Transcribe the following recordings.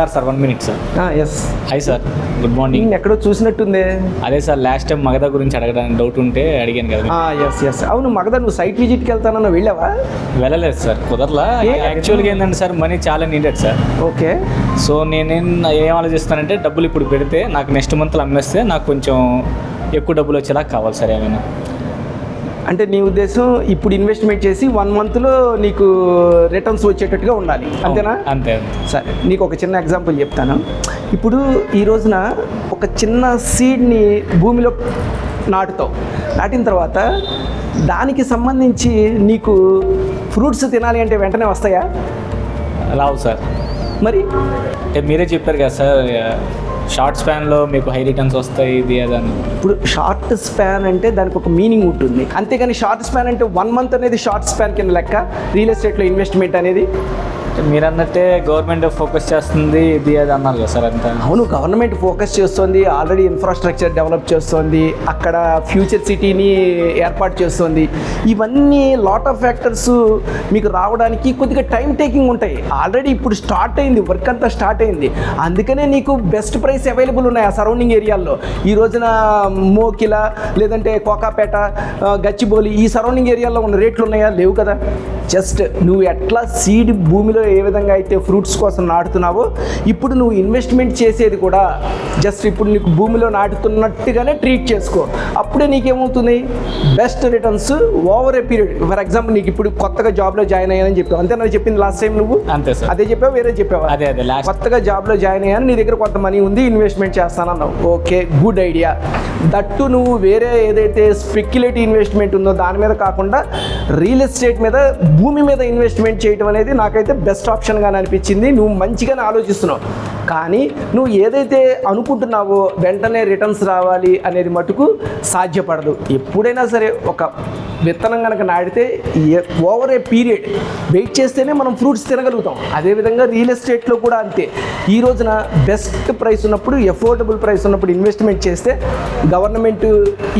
Avatar sir 1 minute sir. Yes. Hi sir, good morning. ఎక్కడో చూసినట్టుంది. అదే సార్, లాస్ట్ టైం మగధ గురించి అడగడానికి డౌట్ ఉంటే అడిగాను కదా. ఎస్. అవును మగధ, నువ్వు సైట్ విజిట్కి వెళ్తానన్నా వెళ్ళావా? వెళ్ళలేదు సార్, కుదరలా. యాక్చువల్గా ఏంటంటే సార్, మనీ చాలా నీడెడ్ సార్. ఓకే. సో నేనేం ఆలోచిస్తానంటే, డబ్బులు ఇప్పుడు పెడితే నాకు నెక్స్ట్ మంత్లో అమ్మేస్తే నాకు కొంచెం ఎక్కువ డబ్బులు వచ్చేలా కావాలి సార్. ఏమైనా అంటే నీ ఉద్దేశం ఇప్పుడు ఇన్వెస్ట్మెంట్ చేసి 1 monthలో నీకు రిటర్న్స్ వచ్చేటట్టుగా ఉండాలి, అంతేనా? అంతే. సరే, నీకు ఒక చిన్న ఎగ్జాంపుల్ చెప్తాను. ఇప్పుడు ఈ రోజున ఒక చిన్న సీడ్ని భూమిలో నాటిన తర్వాత దానికి సంబంధించి నీకు ఫ్రూట్స్ తినాలి అంటే వెంటనే వస్తాయా? రావు సార్. మరి అంటే మీరే చెప్పారు కదా సార్, షార్ట్ స్పాన్లో మీకు హై రిటర్న్స్ వస్తాయి, ఇది అదని. ఇప్పుడు షార్ట్ స్పాన్ అంటే దానికి ఒక మీనింగ్ ఉంటుంది, అంతేగాని షార్ట్ స్పాన్ అంటే 1 month అనేది షార్ట్ స్పాన్ కింద లెక్క రియల్ ఎస్టేట్లో ఇన్వెస్ట్మెంట్ అనేది. మీరు అన్నట్టే గవర్నమెంట్ ఫోకస్ చేస్తుంది, ఇది అది అన్నారు కదా సార్. అంతా అవును, గవర్నమెంట్ ఫోకస్ చేస్తుంది, ఆల్రెడీ ఇన్ఫ్రాస్ట్రక్చర్ డెవలప్ చేస్తుంది, అక్కడ ఫ్యూచర్ సిటీని ఏర్పాటు చేస్తుంది. ఇవన్నీ లాట్ ఆఫ్ ఫ్యాక్టర్స్ మీకు రావడానికి కొద్దిగా టైం టేకింగ్ ఉంటాయి. ఆల్రెడీ ఇప్పుడు స్టార్ట్ అయింది, వర్క్ అంతా స్టార్ట్ అయింది. అందుకనే నీకు బెస్ట్ ప్రైస్ అవైలబుల్ ఉన్నాయి ఆ సరౌండింగ్ ఏరియాల్లో. ఈ రోజున మోకిల లేదంటే కోకాపేట, గచ్చిబౌలి ఈ సరౌండింగ్ ఏరియాలో ఉన్న రేట్లు ఉన్నాయా? లేవు కదా. జస్ట్ నువ్వు ఎట్లా సీడ్ భూమిలో ఏ విధంగా అయితే ఫ్రూట్స్ కోసం నాటుతున్నావో, ఇప్పుడు నువ్వు ఇన్వెస్ట్మెంట్ చేసేది కూడా జస్ట్ ఇప్పుడు నీకు భూమిలో నాటుతున్నట్టుగానే ట్రీట్ చేసుకో. అప్పుడే నీకేమవుతుంది, best returns over a period. For example, నీకు ఇప్పుడు కొత్తగా జాబ్లో జాయిన్ అయ్యానని చెప్పావు, అంతేనా చెప్పింది లాస్ట్ టైం నువ్వు? అంతే సార్. అదే చెప్పావు, వేరే చెప్పావా? అదే. కొత్తగా జాబ్లో జాయిన్ అయ్యాను, నీ దగ్గర కొంత మనీ ఉంది, ఇన్వెస్ట్మెంట్ చేస్తానన్నావు. Okay, good idea. దట్టు నువ్వు వేరే ఏదైతే స్పెక్యులేటివ్ ఇన్వెస్ట్మెంట్ ఉందో దాని మీద కాకుండా రియల్ ఎస్టేట్ మీద, భూమి మీద ఇన్వెస్ట్మెంట్ చేయడం అనేది నాకైతే బెస్ట్ ఆప్షన్గా అనిపించింది. నువ్వు మంచిగానే ఆలోచిస్తున్నావు, కానీ నువ్వు ఏదైతే అనుకుంటున్నావో వెంటనే రిటర్న్స్ రావాలి అనేది మటుకు సాధ్యపడదు. ఎప్పుడైనా సరే ఒక విత్తనం కనుక నాటితే ఓవర్ ఏ పీరియడ్ వెయిట్ చేస్తేనే మనం ఫ్రూట్స్ తినగలుగుతాం. అదేవిధంగా రియల్ ఎస్టేట్లో కూడా అంతే. ఈ రోజున బెస్ట్ ప్రైస్ ఉన్నప్పుడు, ఎఫోర్డబుల్ ప్రైస్ ఉన్నప్పుడు ఇన్వెస్ట్మెంట్ చేస్తే గవర్నమెంట్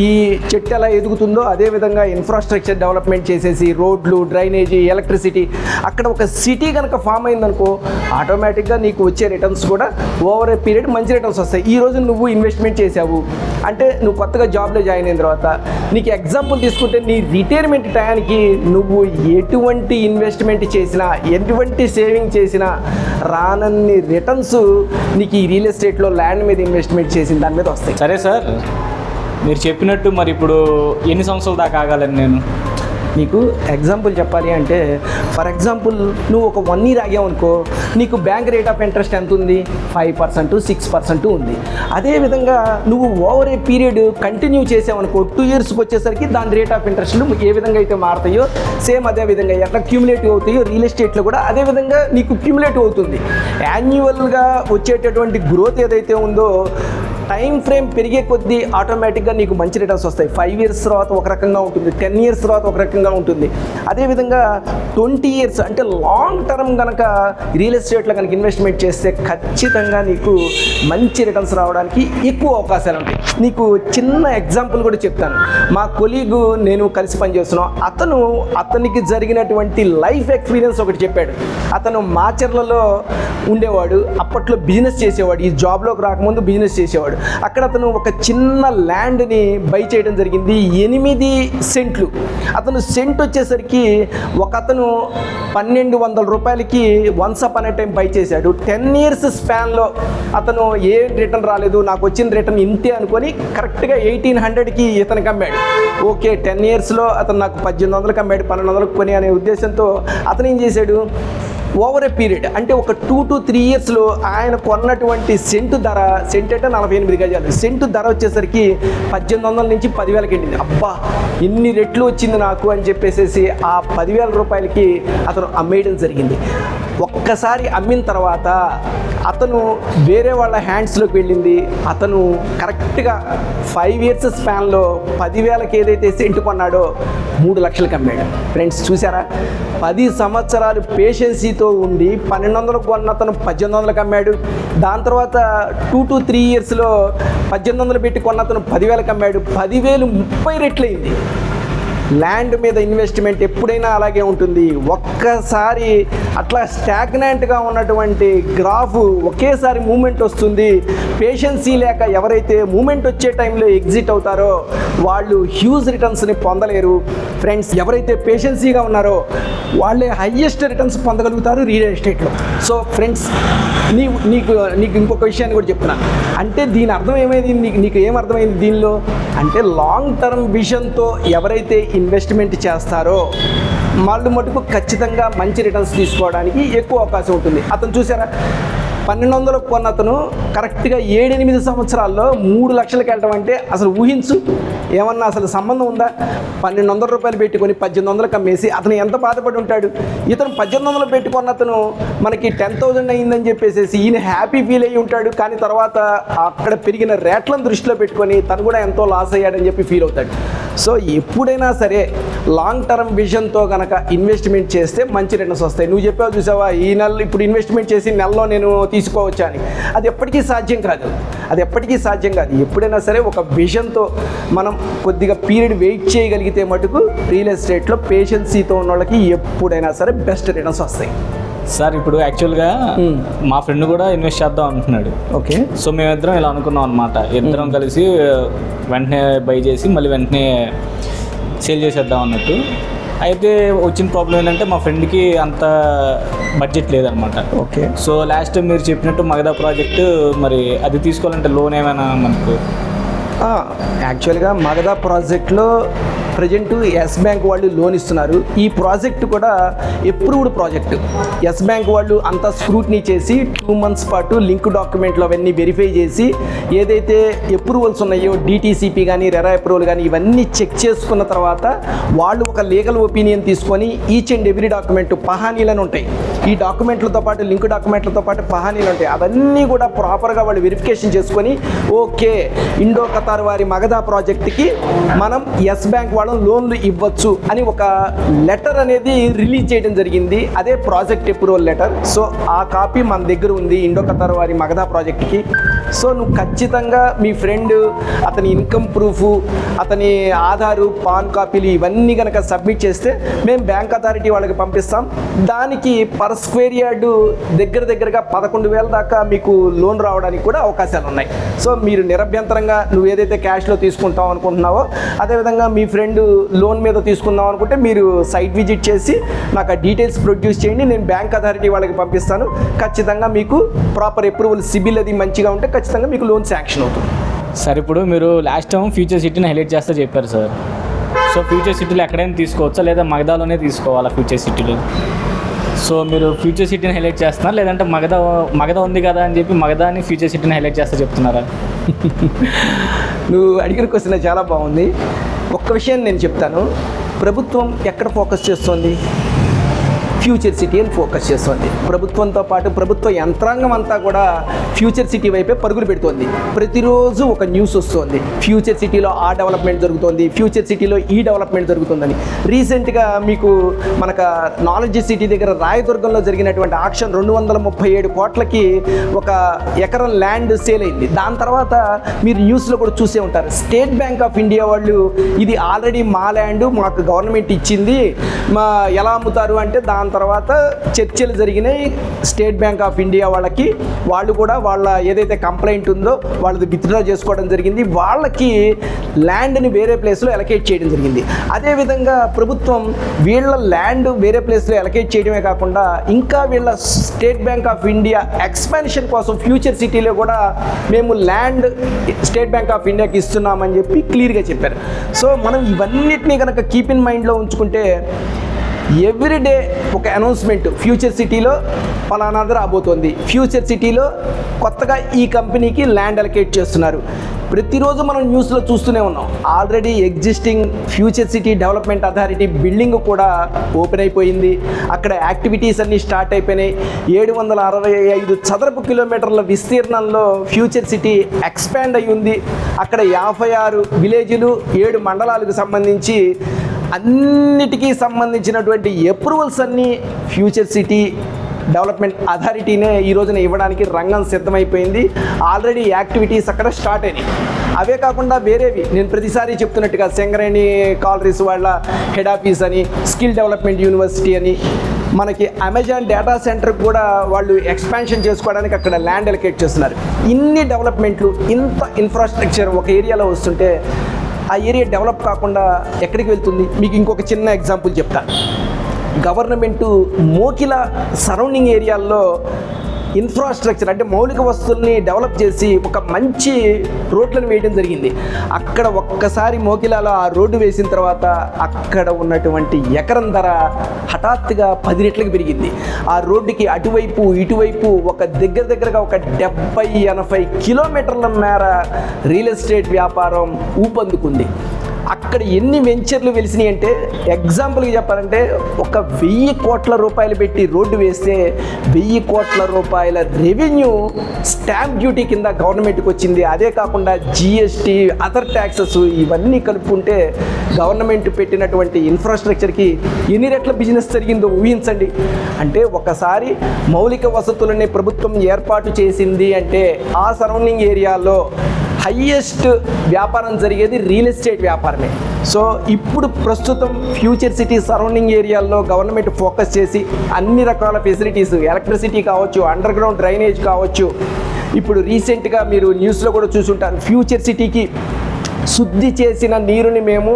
ఈ చెట్టు ఎలా ఎదుగుతుందో అదేవిధంగా ఇన్ఫ్రాస్ట్రక్చర్ డెవలప్మెంట్ చేసేసి రోడ్లు, డ్రైనేజీ, ఎలక్ట్రిసిటీ, అక్కడ ఒక సిటీ కనుక ఫామ్ అయిందనుకో, ఆటోమేటిక్గా నీకు వచ్చే రిటర్న్స్ కూడా ఓవర్ ఏ పీరియడ్ మంచి రిటర్న్స్ వస్తాయి. ఈ రోజు నువ్వు ఇన్వెస్ట్మెంట్ చేసావు అంటే, నువ్వు కొత్తగా జాబ్లో జాయిన్ అయిన తర్వాత నీకు ఎగ్జాంపుల్ తీసుకుంటే, నీ రిటైర్మెంట్ టైంకి నువ్వు ఎటువంటి ఇన్వెస్ట్మెంట్ చేసినా, ఎటువంటి సేవింగ్ చేసినా రానన్ని రిటర్న్స్ నీకు ఈ రియల్ ఎస్టేట్లో ల్యాండ్ మీద ఇన్వెస్ట్మెంట్ చేసిన దాని మీద వస్తాయి. సరే సార్, మీరు చెప్పినట్టు మరి ఇప్పుడు ఎన్ని సంవత్సరాల దాకా ఆగాలని నేను? నీకు ఎగ్జాంపుల్ చెప్పాలి అంటే, ఫర్ ఎగ్జాంపుల్ నువ్వు ఒక 1 year ఆగావు అనుకో, నీకు బ్యాంక్ రేట్ ఆఫ్ ఇంట్రెస్ట్ ఎంత ఉంది? 5%, 6% ఉంది. అదేవిధంగా నువ్వు ఓవర్ ఏ పీరియడ్ కంటిన్యూ చేసావనుకో, 2 yearsకి వచ్చేసరికి దాని రేట్ ఆఫ్ ఇంట్రెస్ట్లు ఏ విధంగా అయితే మారుతాయో సేమ్ అదే విధంగా ఎట్లా క్యూములేటివ్ అవుతాయో రియల్ ఎస్టేట్లో కూడా అదే విధంగా నీకు క్యూములేటివ్ అవుతుంది. యాన్యువల్గా వచ్చేటటువంటి గ్రోత్ ఏదైతే ఉందో, టైం ఫ్రేమ్ పెరిగే కొద్దీ ఆటోమేటిక్గా నీకు మంచి రిటర్న్స్ వస్తాయి. 5 years తర్వాత ఒక రకంగా ఉంటుంది, 10 years తర్వాత ఒక రకంగా ఉంటుంది. అదేవిధంగా 20 years అంటే లాంగ్ టర్మ్ కనుక రియల్ ఎస్టేట్లో కనుక ఇన్వెస్ట్మెంట్ చేస్తే ఖచ్చితంగా నీకు మంచి రిటర్న్స్ రావడానికి ఎక్కువ అవకాశాలు ఉంటాయి. నీకు చిన్న ఎగ్జాంపుల్ కూడా చెప్తాను. మా కొలీగు నేను కలిసి పనిచేస్తున్నాం, అతనికి జరిగినటువంటి లైఫ్ ఎక్స్పీరియన్స్ ఒకటి చెప్పాడు. అతను మాచర్లలో ఉండేవాడు, అప్పట్లో బిజినెస్ చేసేవాడు, ఈ జాబ్లోకి రాకముందు బిజినెస్ చేసేవాడు. అక్కడ అతను ఒక చిన్న ల్యాండ్ని బై చేయడం జరిగింది, 8 సెంట్లు. అతను సెంట్ వచ్చేసరికి ఒక అతను 1200 రూపాయలకి once upon A time by చేశాడు. 10 years స్పాన్లో అతను ఏ రిటర్న్ రాలేదు, నాకు వచ్చిన రిటర్న్ ఇంతే అనుకొని కరెక్ట్గా 1800కి ఇతనికి అమ్మాడు. ఓకే, 10 yearsలో అతను నాకు 1800కి అమ్మాడు, 1200కి కొని అనే ఉద్దేశంతో అతను ఏం చేశాడు, ఓవర్ ఏ పీరియడ్ అంటే ఒక 2 to 3 yearsలో ఆయన కొన్నటువంటి సెంటు అంటే 48 గజాలు, సెంటు ధర వచ్చేసరికి 1800 నుంచి 10,000కి వెళ్ళింది. అబ్బా, ఇన్ని రెట్లు వచ్చింది నాకు అని చెప్పేసి ఆ 10,000 రూపాయలకి అతను అమ్మేయడం జరిగింది. ఒక్కసారి అమ్మిన తర్వాత అతను వేరే వాళ్ళ హ్యాండ్స్లోకి వెళ్ళింది. అతను కరెక్ట్గా 5 years స్పాన్లో 10,000కి ఏదైతే సెంటు కొన్నాడో 3 లక్షలకు అమ్మాడు. ఫ్రెండ్స్ చూసారా, 10 సంవత్సరాలు పేషెన్సీతో ఉండి 1200కు కొన్న అతను 1800కి అమ్మాడు. దాని తర్వాత 2 to 3 yearsలో 1800 పెట్టి కొన్న అతను 10,000కి అమ్మాడు. 10,000 30 రెట్లయింది. ల్యాండ్ మీద ఇన్వెస్ట్మెంట్ ఎప్పుడైనా అలాగే ఉంటుంది. ఒక్కసారి అట్లా స్టాగ్నెంట్గా ఉన్నటువంటి గ్రాఫ్ ఒకేసారి మూమెంట్ వస్తుంది. పేషెన్సీ లేక ఎవరైతే మూమెంట్ వచ్చే టైంలో ఎగ్జిట్ అవుతారో వాళ్ళు హ్యూజ్ రిటర్న్స్ని పొందలేరు. ఫ్రెండ్స్, ఎవరైతే పేషెన్సీగా ఉన్నారో వాళ్ళే హయ్యెస్ట్ రిటర్న్స్ పొందగలుగుతారు రియల్ ఎస్టేట్లో. సో ఫ్రెండ్స్, నీకు ఇంకొక విషయాన్ని కూడా చెప్తున్నాను. అంటే దీని అర్థం ఏమైంది, నీకు ఏమర్థమైంది దీనిలో అంటే, లాంగ్ టర్మ్ విజన్తో ఎవరైతే ఇన్వెస్ట్మెంట్ చేస్తారో వాళ్ళు మటుకు ఖచ్చితంగా మంచి రిటర్న్స్ తీసుకోవడానికి ఎక్కువ అవకాశం ఉంటుంది. అతను చూసారా, 1200 కొన్న అతను కరెక్ట్గా 7-8 సంవత్సరాల్లో 3 లక్షలకి వెళ్ళడం అంటే అసలు ఊహించు, ఏమన్నా అసలు సంబంధం ఉందా? 1200 రూపాయలు పెట్టుకొని 1800 అమ్మేసి అతను ఎంత బాధపడి ఉంటాడు. ఇతను 1800 పెట్టుకున్న అతను మనకి 10,000 అయిందని చెప్పేసి ఈయన హ్యాపీ ఫీల్ అయ్యి ఉంటాడు. కానీ తర్వాత అక్కడ పెరిగిన రేట్లను దృష్టిలో పెట్టుకొని తను కూడా ఎంతో లాస్ అయ్యాడని చెప్పి ఫీల్ అవుతాడు. సో ఎప్పుడైనా సరే లాంగ్ టర్మ్ విజన్తో కనుక ఇన్వెస్ట్మెంట్ చేస్తే మంచి రిటర్న్స్ వస్తాయి. నువ్వు చెప్పావు చూసావా, ఈ నెల ఇప్పుడు ఇన్వెస్ట్మెంట్ చేసి నెలలో నేను తీసుకోవచ్చా అని, అది ఎప్పటికీ సాధ్యం కాదు. ఎప్పుడైనా సరే ఒక విజన్తో మనం కొద్దిగా పీరియడ్ వెయిట్ చేయగలిగితే మటుకు రియల్ ఎస్టేట్లో పేషెన్సీతో ఉన్న వాళ్ళకి ఎప్పుడైనా సరే బెస్ట్ రిటర్న్స్ వస్తాయి. సార్, ఇప్పుడు యాక్చువల్గా మా ఫ్రెండ్ కూడా ఇన్వెస్ట్ చేద్దాం అంటున్నాడు. ఓకే. సో మేమిద్దరం ఇలా అనుకున్నాం అనమాట. ఇద్దరం కలిసి వెంటనే బై చేసి మళ్ళీ వెంటనే సేల్ చేసేద్దాం అన్నట్టు. అయితే వచ్చిన ప్రాబ్లం ఏంటంటే మా ఫ్రెండ్కి అంత బడ్జెట్ లేదనమాట. ఓకే. సో లాస్ట్ టైం మీరు చెప్పినట్టు మగధా ప్రాజెక్టు, మరి అది తీసుకోవాలంటే లోన్ ఏమైనా మనకు? యాక్చువల్గా మగధా ప్రాజెక్ట్లో ప్రజెంట్ ఎస్ బ్యాంక్ వాళ్ళు లోన్ ఇస్తున్నారు. ఈ ప్రాజెక్ట్ కూడా అప్రూవ్డ్ ప్రాజెక్ట్. ఎస్ బ్యాంక్ వాళ్ళు అంతా స్క్రూటినీ చేసి 2 months పాటు లింక్ డాక్యుమెంట్లు అవన్నీ వెరిఫై చేసి ఏదైతే అప్రూవల్స్ ఉన్నాయో DTCP కానీ రెరా అప్రూవల్ కానీ ఇవన్నీ చెక్ చేసుకున్న తర్వాత వాళ్ళు ఒక లీగల్ ఒపీనియన్ తీసుకొని ఈచ్ అండ్ ఎవ్రీ డాక్యుమెంట్ పహానీలను ఉంటాయి. ఈ డాక్యుమెంట్లతో పాటు లింక్ డాక్యుమెంట్లతో పాటు పహానీలు ఉంటాయి. అవన్నీ కూడా ప్రాపర్గా వాళ్ళు వెరిఫికేషన్ చేసుకొని ఓకే, ఇండో ఖతార్ వారి మగధా ప్రాజెక్ట్కి మనం ఎస్ బ్యాంక్ వాళ్ళం లోన్లు ఇవ్వచ్చు అని ఒక లెటర్ అనేది రిలీజ్ చేయడం జరిగింది. అదే ప్రాజెక్ట్ అప్రూవల్ లెటర్. సో ఆ కాపీ మన దగ్గర ఉంది ఇండో ఖతార్ వారి మగధా ప్రాజెక్ట్కి. సో నువ్వు ఖచ్చితంగా మీ ఫ్రెండ్ అతని ఇన్కమ్ ప్రూఫ్, అతని ఆధారు, పాన్ కాపీలు ఇవన్నీ కనుక సబ్మిట్ చేస్తే మేము బ్యాంక్ అథారిటీ వాళ్ళకి పంపిస్తాం. దానికి పర్ స్క్వేర్ యార్డు దగ్గరగా 11,000 దాకా మీకు లోన్ రావడానికి కూడా అవకాశాలు ఉన్నాయి. సో మీరు నిరభ్యంతరంగా నువ్వు ఏదైతే క్యాష్లో తీసుకుంటావు అనుకుంటున్నావో అదేవిధంగా మీ ఫ్రెండ్ లోన్ మీద తీసుకుందాం అనుకుంటే మీరు సైట్ విజిట్ చేసి నాకు ఆ డీటెయిల్స్ ప్రొడ్యూస్ చేయండి, నేను బ్యాంక్ అథారిటీ వాళ్ళకి పంపిస్తాను. ఖచ్చితంగా మీకు ప్రాపర్ అప్రూవల్ సిబిల్ అది మంచిగా ఉంటే ఖచ్చితంగా మీకు లోన్ శాంక్షన్ అవుతుంది. సార్, ఇప్పుడు మీరు లాస్ట్ టైం ఫ్యూచర్ సిటీని హైలైట్ చేస్తే చెప్పారు సార్. సో ఫ్యూచర్ సిటీలో ఎక్కడైనా తీసుకోవచ్చా లేదా మగధాలోనే తీసుకోవాలా ఫ్యూచర్ సిటీలో? సో మీరు ఫ్యూచర్ సిటీని హైలైట్ చేస్తున్నారా లేదంటే మగధా ఉంది కదా అని చెప్పి మగధాని ఫ్యూచర్ సిటీని హైలైట్ చేస్తే చెప్తున్నారా? నువ్వు అడిగిన క్వశ్చన్ చాలా బాగుంది. ఒక్క విషయాన్ని నేను చెప్తాను. ప్రభుత్వం ఎక్కడ ఫోకస్ చేస్తుంది? ఫ్యూచర్ సిటీ అని ఫోకస్ చేస్తుంది. ప్రభుత్వంతో పాటు ప్రభుత్వ యంత్రాంగం అంతా కూడా ఫ్యూచర్ సిటీ వైపే పరుగులు పెడుతోంది. ప్రతిరోజు ఒక న్యూస్ వస్తుంది, ఫ్యూచర్ సిటీలో ఆ డెవలప్మెంట్ జరుగుతుంది, ఫ్యూచర్ సిటీలో ఈ డెవలప్మెంట్ జరుగుతుందని. రీసెంట్గా మీకు మనకు నాలెడ్జ్ సిటీ దగ్గర రాయదుర్గంలో జరిగినటువంటి ఆక్షన్ 237 కోట్లకి ఒక ఎకరం ల్యాండ్ సేల్ అయింది. దాని తర్వాత మీరు న్యూస్లో కూడా చూసే ఉంటారు, స్టేట్ బ్యాంక్ ఆఫ్ ఇండియా వాళ్ళు ఇది ఆల్రెడీ మా ల్యాండ్ మాకు గవర్నమెంట్ ఇచ్చింది, ఎలా అమ్ముతారు అంటే దాని తర్వాత చర్చలు జరిగినాయి. స్టేట్ బ్యాంక్ ఆఫ్ ఇండియా వాళ్ళకి వాళ్ళు కూడా వాళ్ళ ఏదైతే కంప్లైంట్ ఉందో వాళ్ళది విత్డ్రా చేసుకోవడం జరిగింది. వాళ్ళకి ల్యాండ్ని వేరే ప్లేస్లో ఎలకేట్ చేయడం జరిగింది. అదేవిధంగా ప్రభుత్వం వీళ్ళ ల్యాండ్ వేరే ప్లేస్లో ఎలకేట్ చేయడమే కాకుండా ఇంకా వీళ్ళ state bank of India expansion కోసం ఫ్యూచర్ సిటీలో కూడా మేము ల్యాండ్ స్టేట్ బ్యాంక్ ఆఫ్ ఇండియాకి ఇస్తున్నామని చెప్పి క్లియర్గా చెప్పారు. సో మనం ఇవన్నిటినీ కనుక కీప్ ఇన్ మైండ్లో ఉంచుకుంటే ఎవ్రీడే ఒక అనౌన్స్మెంట్, ఫ్యూచర్ సిటీలో ఫలానాది రాబోతోంది, ఫ్యూచర్ సిటీలో కొత్తగా ఈ కంపెనీకి ల్యాండ్ అలకేట్ చేస్తున్నారు. ప్రతిరోజు మనం న్యూస్లో చూస్తూనే ఉన్నాం. Already existing future city development authority building కూడా ఓపెన్ అయిపోయింది. అక్కడ యాక్టివిటీస్ అన్నీ స్టార్ట్ అయిపోయినాయి. 765 చదరపు కిలోమీటర్ల విస్తీర్ణంలో ఫ్యూచర్ సిటీ ఎక్స్పాండ్ అయ్యి ఉంది. అక్కడ 56 విలేజ్లు, 7 మండలాలకు సంబంధించి అన్నిటికీ సంబంధించినటువంటి అప్రూవల్స్ అన్నీ ఫ్యూచర్ సిటీ డెవలప్మెంట్ అథారిటీనే ఈ రోజున ఇవ్వడానికి రంగం సిద్ధమైపోయింది. ఆల్రెడీ యాక్టివిటీస్ అక్కడ స్టార్ట్ అయినాయి. అవే కాకుండా వేరేవి నేను ప్రతిసారి చెప్తున్నట్టుగా సింగరేణి కాలరీస్ వాళ్ళ హెడ్ ఆఫీస్ అని, స్కిల్ డెవలప్మెంట్ యూనివర్సిటీ అని, మనకి అమెజాన్ డేటా సెంటర్ కూడా వాళ్ళు ఎక్స్పాన్షన్ చేసుకోవడానికి అక్కడ ల్యాండ్ ఎలకేట్ చేస్తున్నారు. ఇన్ని డెవలప్మెంట్లు, ఇంత ఇన్ఫ్రాస్ట్రక్చర్ ఒక ఏరియాలో వస్తుంటే ఆ ఏరియా డెవలప్ కాకుండా ఎక్కడికి వెళ్తుంది? మీకు ఇంకొక చిన్న ఎగ్జాంపుల్ చెప్తాను. గవర్నమెంటు మోకిల సరౌండింగ్ ఏరియాల్లో ఇన్ఫ్రాస్ట్రక్చర్ అంటే మౌలిక వస్తువుల్ని డెవలప్ చేసి ఒక మంచి రోడ్లను వేయడం జరిగింది. అక్కడ ఒక్కసారి మోకిలాలో ఆ రోడ్డు వేసిన తర్వాత అక్కడ ఉన్నటువంటి ఎకరం ధర హఠాత్తుగా 10 రెట్లకు పెరిగింది. ఆ రోడ్డుకి అటువైపు ఇటువైపు ఒక దగ్గరగా ఒక 70-80 కిలోమీటర్ల మేర రియల్ ఎస్టేట్ వ్యాపారం ఊపందుకుంది. అక్కడ ఎన్ని వెంచర్లు వెలిసినాయి అంటే, ఎగ్జాంపుల్గా చెప్పాలంటే, ఒక 1000 కోట్ల రూపాయలు పెట్టి రోడ్డు వేస్తే 1000 కోట్ల రూపాయల రెవెన్యూ స్టాంప్ డ్యూటీ కింద గవర్నమెంట్కి వచ్చింది. అదే కాకుండా జిఎస్టీ, అదర్ ట్యాక్సెస్ ఇవన్నీ కలుపుకుంటే గవర్నమెంట్ పెట్టినటువంటి ఇన్ఫ్రాస్ట్రక్చర్కి ఎన్ని రెట్ల బిజినెస్ జరిగిందో ఊహించండి. అంటే ఒకసారి మౌలిక వసతులని ప్రభుత్వం ఏర్పాటు చేసింది అంటే ఆ సరౌండింగ్ ఏరియాలో హయ్యెస్ట్ వ్యాపారం జరిగేది రియల్ ఎస్టేట్ వ్యాపారమే. సో ఇప్పుడు ప్రస్తుతం ఫ్యూచర్ సిటీ సరౌండింగ్ ఏరియాల్లో గవర్నమెంట్ ఫోకస్ చేసి అన్ని రకాల ఫెసిలిటీస్, ఎలక్ట్రిసిటీ కావచ్చు, అండర్ గ్రౌండ్ డ్రైనేజ్ కావచ్చు, ఇప్పుడు రీసెంట్గా మీరు న్యూస్లో కూడా చూసుంటారు, ఫ్యూచర్ సిటీకి శుద్ధి చేసిన నీరుని మేము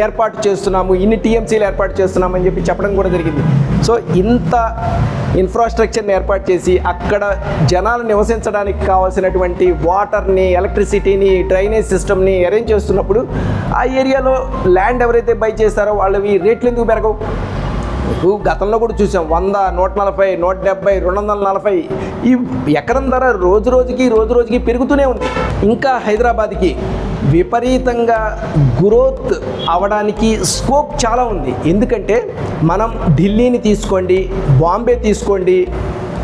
ఏర్పాటు చేస్తున్నాము, ఇన్ని టీఎంసీలు ఏర్పాటు చేస్తున్నామని చెప్పి చెప్పడం కూడా జరిగింది. సో ఇంత ఇన్ఫ్రాస్ట్రక్చర్ని ఏర్పాటు చేసి అక్కడ జనాలు నివసించడానికి కావాల్సినటువంటి వాటర్ని, ఎలక్ట్రిసిటీని, డ్రైనేజ్ సిస్టమ్ని అరేంజ్ చేస్తున్నప్పుడు ఆ ఏరియాలో ల్యాండ్ ఎవరైతే బై చేస్తారో వాళ్ళవి రేట్లు ఎందుకు పెరగవు? గతంలో కూడా చూసాం, 100, 140, 170, 240 ఈ ఎకరం ధర రోజు రోజుకి పెరుగుతూనే ఉంది. ఇంకా హైదరాబాద్కి విపరీతంగా గ్రోత్ అవడానికి స్కోప్ చాలా ఉంది. ఎందుకంటే మనం ఢిల్లీని తీసుకోండి, బాంబే తీసుకోండి,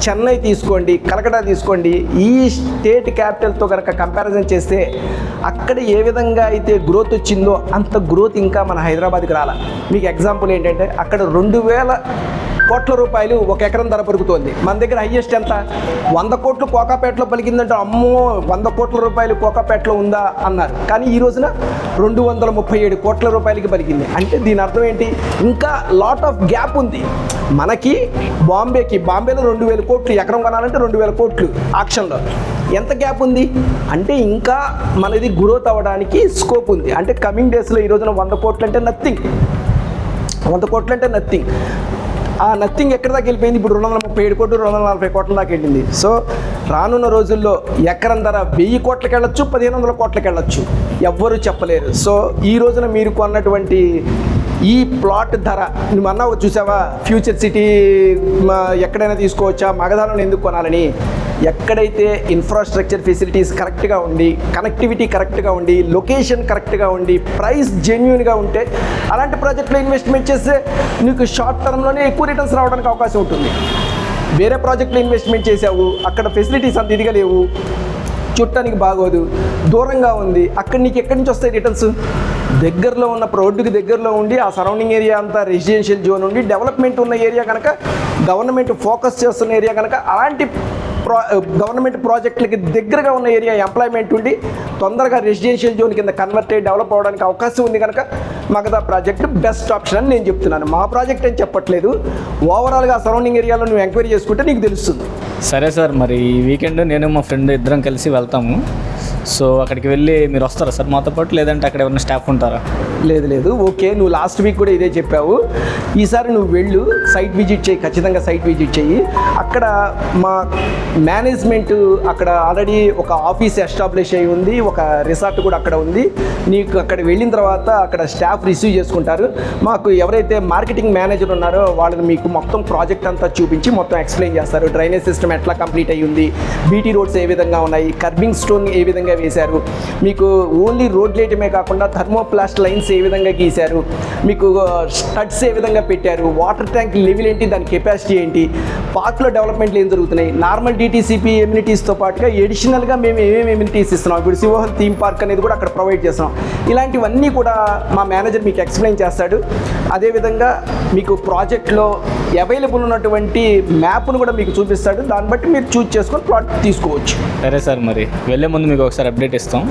చెన్నై తీసుకోండి, కలకటా తీసుకోండి, ఈ స్టేట్ క్యాపిటల్తో కనుక కంపారిజన్ చేస్తే అక్కడ ఏ విధంగా అయితే గ్రోత్ వచ్చిందో అంత గ్రోత్ ఇంకా మన హైదరాబాద్కి రాలా. మీకు ఎగ్జాంపుల్ ఏంటంటే, అక్కడ 2000 కోట్ల రూపాయలు ఒక ఎకరం ధర పెరుగుతోంది. మన దగ్గర హైయెస్ట్ ఎంత? 100 కోట్లు కోకాపేటలో పలికిందంటే, అమ్మో 100 కోట్ల రూపాయలు కోకాపేటలో ఉందా అన్నారు. కానీ ఈ రోజున 237 కోట్ల రూపాయలకి పలికింది. అంటే దీని అర్థం ఏంటి? ఇంకా లాట్ ఆఫ్ గ్యాప్ ఉంది. మనకి బాంబేలో 2000 కోట్లు ఎకరం కొనాలంటే 2000 కోట్లు ఆక్షన్లో. ఎంత గ్యాప్ ఉంది అంటే ఇంకా మనది గ్రోత్ అవ్వడానికి స్కోప్ ఉంది. అంటే కమింగ్ డేస్లో ఈ రోజున 100 కోట్లు అంటే నథింగ్. 100 కోట్లు అంటే నథింగ్. ఆ నథింగ్ ఎక్కడి దాకా వెళ్ళిపోయింది? ఇప్పుడు 237 కోట్లు, 240 కోట్ల దాకా వెళ్ళింది. సో రానున్న రోజుల్లో ఎకరం ధర 1000 కోట్లకి వెళ్ళొచ్చు, 1500 కోట్లకి వెళ్ళొచ్చు, ఎవ్వరూ చెప్పలేరు. సో ఈ రోజున మీరు కొన్నటువంటి ఈ ప్లాట్ ధర, నువ్వు అన్నావు చూసావా, ఫ్యూచర్ సిటీ ఎక్కడైనా తీసుకోవచ్చా, మగధాలను ఎందుకు కొనాలని? ఎక్కడైతే ఇన్ఫ్రాస్ట్రక్చర్ ఫెసిలిటీస్ కరెక్ట్గా ఉండి, కనెక్టివిటీ కరెక్ట్గా ఉండి, లొకేషన్ కరెక్ట్గా ఉండి, ప్రైస్ జెన్యూన్గా ఉంటే అలాంటి ప్రాజెక్టులో ఇన్వెస్ట్మెంట్ చేస్తే నీకు షార్ట్ టర్మ్లోనే ఎక్కువ రిటర్న్స్ రావడానికి అవకాశం ఉంటుంది. వేరే ప్రాజెక్టులో ఇన్వెస్ట్మెంట్ చేసావు, అక్కడ ఫెసిలిటీస్ అంత ఇదిగా లేవు, చూడటానికి బాగోదు, దూరంగా ఉంది, అక్కడ నీకు ఎక్కడి నుంచి వస్తాయి రిటర్న్స్? దగ్గరలో ఉన్న రోడ్డుకి దగ్గరలో ఉండి ఆ సరౌండింగ్ ఏరియా అంతా రెసిడెన్షియల్ జోన్ ఉండి డెవలప్మెంట్ ఉన్న ఏరియా కనుక, గవర్నమెంట్ ఫోకస్ చేస్తున్న ఏరియా కనుక, అలాంటి గవర్నమెంట్ ప్రాజెక్టులకి దగ్గరగా ఉన్న ఏరియా ఎంప్లాయ్మెంట్ ఉండి తొందరగా రెసిడెన్షియల్ జోన్ కింద కన్వర్ట్ అయ్యి డెవలప్ అవ్వడానికి అవకాశం ఉంది కనుక మగధా ప్రాజెక్ట్ బెస్ట్ ఆప్షన్ అని నేను చెప్తున్నాను. మా ప్రాజెక్ట్ అని చెప్పట్లేదు, ఓవరాల్గా సరౌండింగ్ ఏరియాలో నువ్వు ఎంక్వైరీ చేసుకుంటే నీకు తెలుస్తుంది. సరే సార్, మరి ఈ వీకెండ్ నేను మా ఫ్రెండ్ ఇద్దరం కలిసి వెళ్తాము. సో అక్కడికి వెళ్ళి మీరు వస్తారా సార్ మాతో పాటు, లేదంటే అక్కడ ఎవరైనా స్టాఫ్ ఉంటారా? లేదు, ఓకే, నువ్వు లాస్ట్ వీక్ కూడా ఇదే చెప్పావు. ఈసారి నువ్వు వెళ్ళు, సైట్ విజిట్ చేయి, ఖచ్చితంగా సైట్ విజిట్ చెయ్యి. అక్కడ మా మేనేజ్మెంట్ అక్కడ ఆల్రెడీ ఒక ఆఫీస్ ఎస్టాబ్లిష్ అయ్యి ఉంది, ఒక రిసార్ట్ కూడా అక్కడ ఉంది. నీకు అక్కడ వెళ్ళిన తర్వాత అక్కడ స్టాఫ్ రిసీవ్ చేసుకుంటారు. మాకు ఎవరైతే మార్కెటింగ్ మేనేజర్ ఉన్నారో వాళ్ళని మీకు మొత్తం ప్రాజెక్ట్ అంతా చూపించి మొత్తం ఎక్స్ప్లెయిన్ చేస్తారు. డ్రైనేజ్ సిస్టమ్ ఎట్లా కంప్లీట్ అయ్యి ఉంది, బీటీ రోడ్స్ ఏ విధంగా ఉన్నాయి, కర్బింగ్ స్టోన్ ఏ విధంగా విధంగా వేశారు, మీకు ఓన్లీ రోడ్ లైటమే కాకుండా థర్మోప్లాస్ట్ లైన్స్ ఏ విధంగా గీశారు, మీకు స్టడ్స్ ఏ విధంగా పెట్టారు, వాటర్ ట్యాంక్ లెవెల్ ఏంటి, దాని కెపాసిటీ ఏంటి, పార్క్లో డెవలప్మెంట్లు ఏం జరుగుతున్నాయి, నార్మల్ డిటీసీపీ ఎమ్యూనిటీస్తో పాటుగా ఎడిషనల్గా మేము ఏమేమి ఎమ్యూనిటీస్ ఇస్తున్నాం, ఇప్పుడు శివోహల్ థీమ్ పార్క్ అనేది కూడా అక్కడ ప్రొవైడ్ చేస్తున్నాం. ఇలాంటివన్నీ కూడా మా మేనేజర్ మీకు ఎక్స్ప్లెయిన్ చేస్తాడు. అదేవిధంగా మీకు ప్రాజెక్ట్లో అవైలబుల్ ఉన్నటువంటి మ్యాప్ను కూడా మీకు చూపిస్తాడు. దాన్ని బట్టి మీరు చూజ్ చేసుకొని ప్లాట్ తీసుకోవచ్చు. సరే సార్, మరి వెళ్ళే ముందు మీకు ఒకసారి అప్డేట్ ఇస్తాం.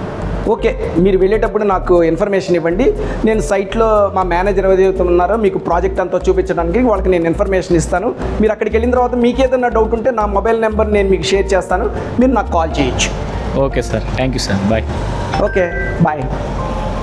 ఓకే, మీరు వెళ్ళేటప్పుడు నాకు ఇన్ఫర్మేషన్ ఇవ్వండి. నేను సైట్లో మా మేనేజర్ ఏదైతే ఉన్నారో మీకు ప్రాజెక్ట్ అంతా చూపించడానికి వాళ్ళకి నేను ఇన్ఫర్మేషన్ ఇస్తాను. మీరు అక్కడికి వెళ్ళిన తర్వాత మీకు ఏదైనా డౌట్ ఉంటే నా మొబైల్ నెంబర్ నేను మీకు షేర్ చేస్తాను, మీరు నాకు కాల్ చేయొచ్చు. Okay sir, thank you sir, bye. Okay, bye.